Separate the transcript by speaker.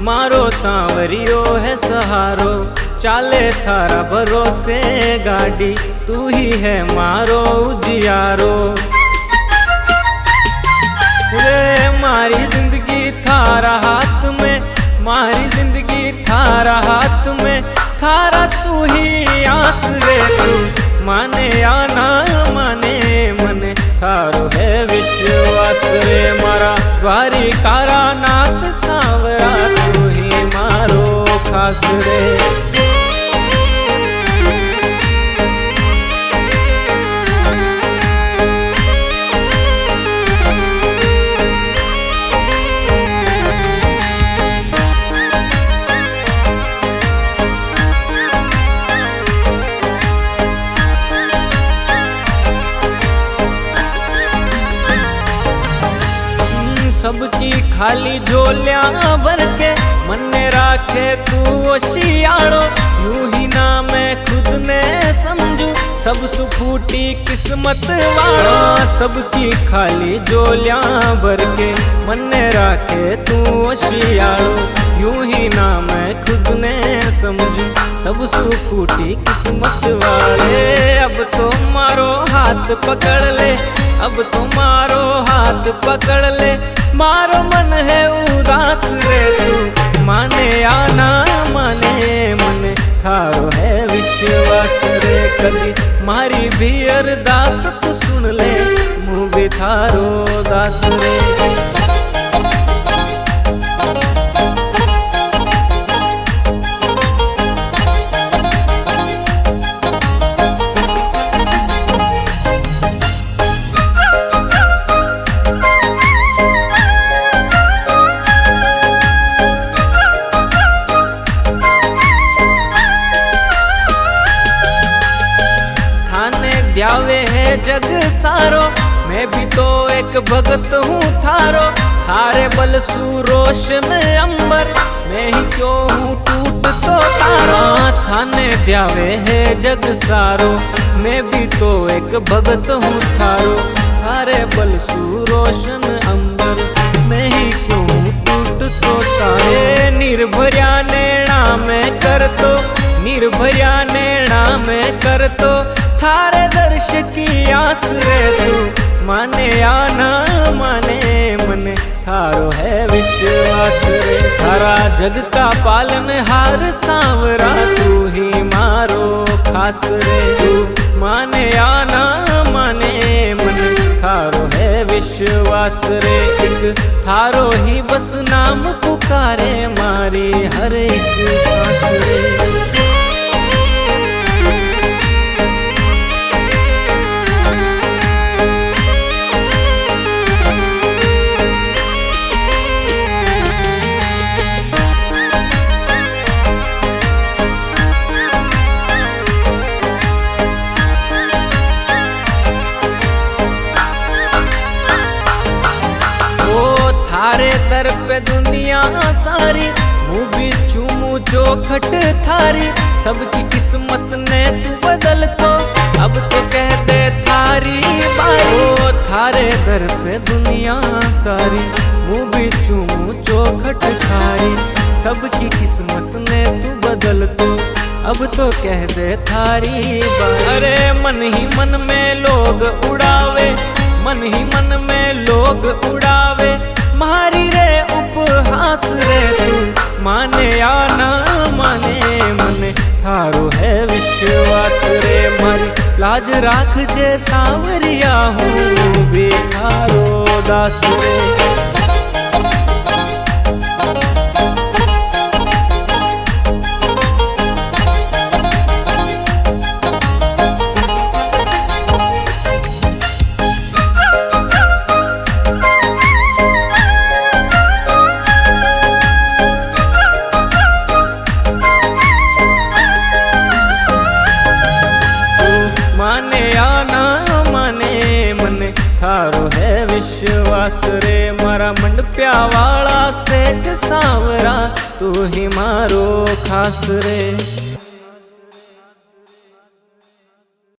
Speaker 1: मारो सांवरियो है सहारो। चाले थारा भरोसे गाड़ी, तू ही है मारो उजियारो। रे मारी जिंदगी थारा हाथ में, मारी जिंदगी थारा हाथ में, थारा सूही आस रे तू माने या ना माने मने थारो है विश्वास रे। मारा द्वारी कारा नाथ सांवरा, तू ही मारो खास रे। सबकी खाली झोलियां भर के मन में राखे तू होशियारो। यूं ही ना मैं खुद ने समझू, सब सुफूटी किस्मत वालो। सबकी खाली झोलियां भर के मन में राखे तू होशियारो। यूं ही ना मैं खुद ने समझू, सब सुफूटी किस्मत वाले। अब तो मारो हाथ पकड़ ले, अब तो मारो हाथ पकड़ ले। मारो मन है उदास रे तू माने या ना माने मन थारो है विश्वास रे। कभी मारी भी अरदास तू सुन ले, मुँह भी थारो दास रे। ध्यावे है जग सारो, मैं भी तो एक भगत हूँ थारो। थारे बल सु रोशन अंबर, मैं ही क्यों हूँ टूट तो तारो। थाने ध्यावे है जग सारो, मैं भी तो एक भगत हूँ थारो। थारे बल सु रोशन अंबर, मैं ही क्यों टूट तो तारे। निर्भर्या नैना में कर तो, निर्भर्या नैना में कर तो, थारे दर्श की आस रे तू माने या ना माने मन थारो है विश्वास रे। सारा जग का पालनहार सांवरा, तू ही मारो खास रे। तू माने या ना माने मन थारो है विश्वास रे। एक थारो ही बस नाम पुकारे मारी हर एक सांस रे। थारे दर पे दुनिया सारी, मुँह भी चूमू चौखट थारी। सबकी किस्मत ने तू बदल तो, अब तो कह दे थारी बारी। ओ थारे दर पे दुनिया सारी, मुँह भी चूमू चौखट थारी। सबकी किस्मत ने तू बदल तो, अब तो कह दे थारी बारी। अरे मन ही मन में लोग उड़ावे, मन ही मन में लोग उड़ावे। मारी रे उपहास रे तू माने या ना माने मन थारो है विश्वास रे। मारी लाज राख जे सांवरिया हूँ भी थारो दास रे। थारो है विश्वास रे। मारा मंडप्या वाला सेठ सांवरा, तू ही मारो खास रे।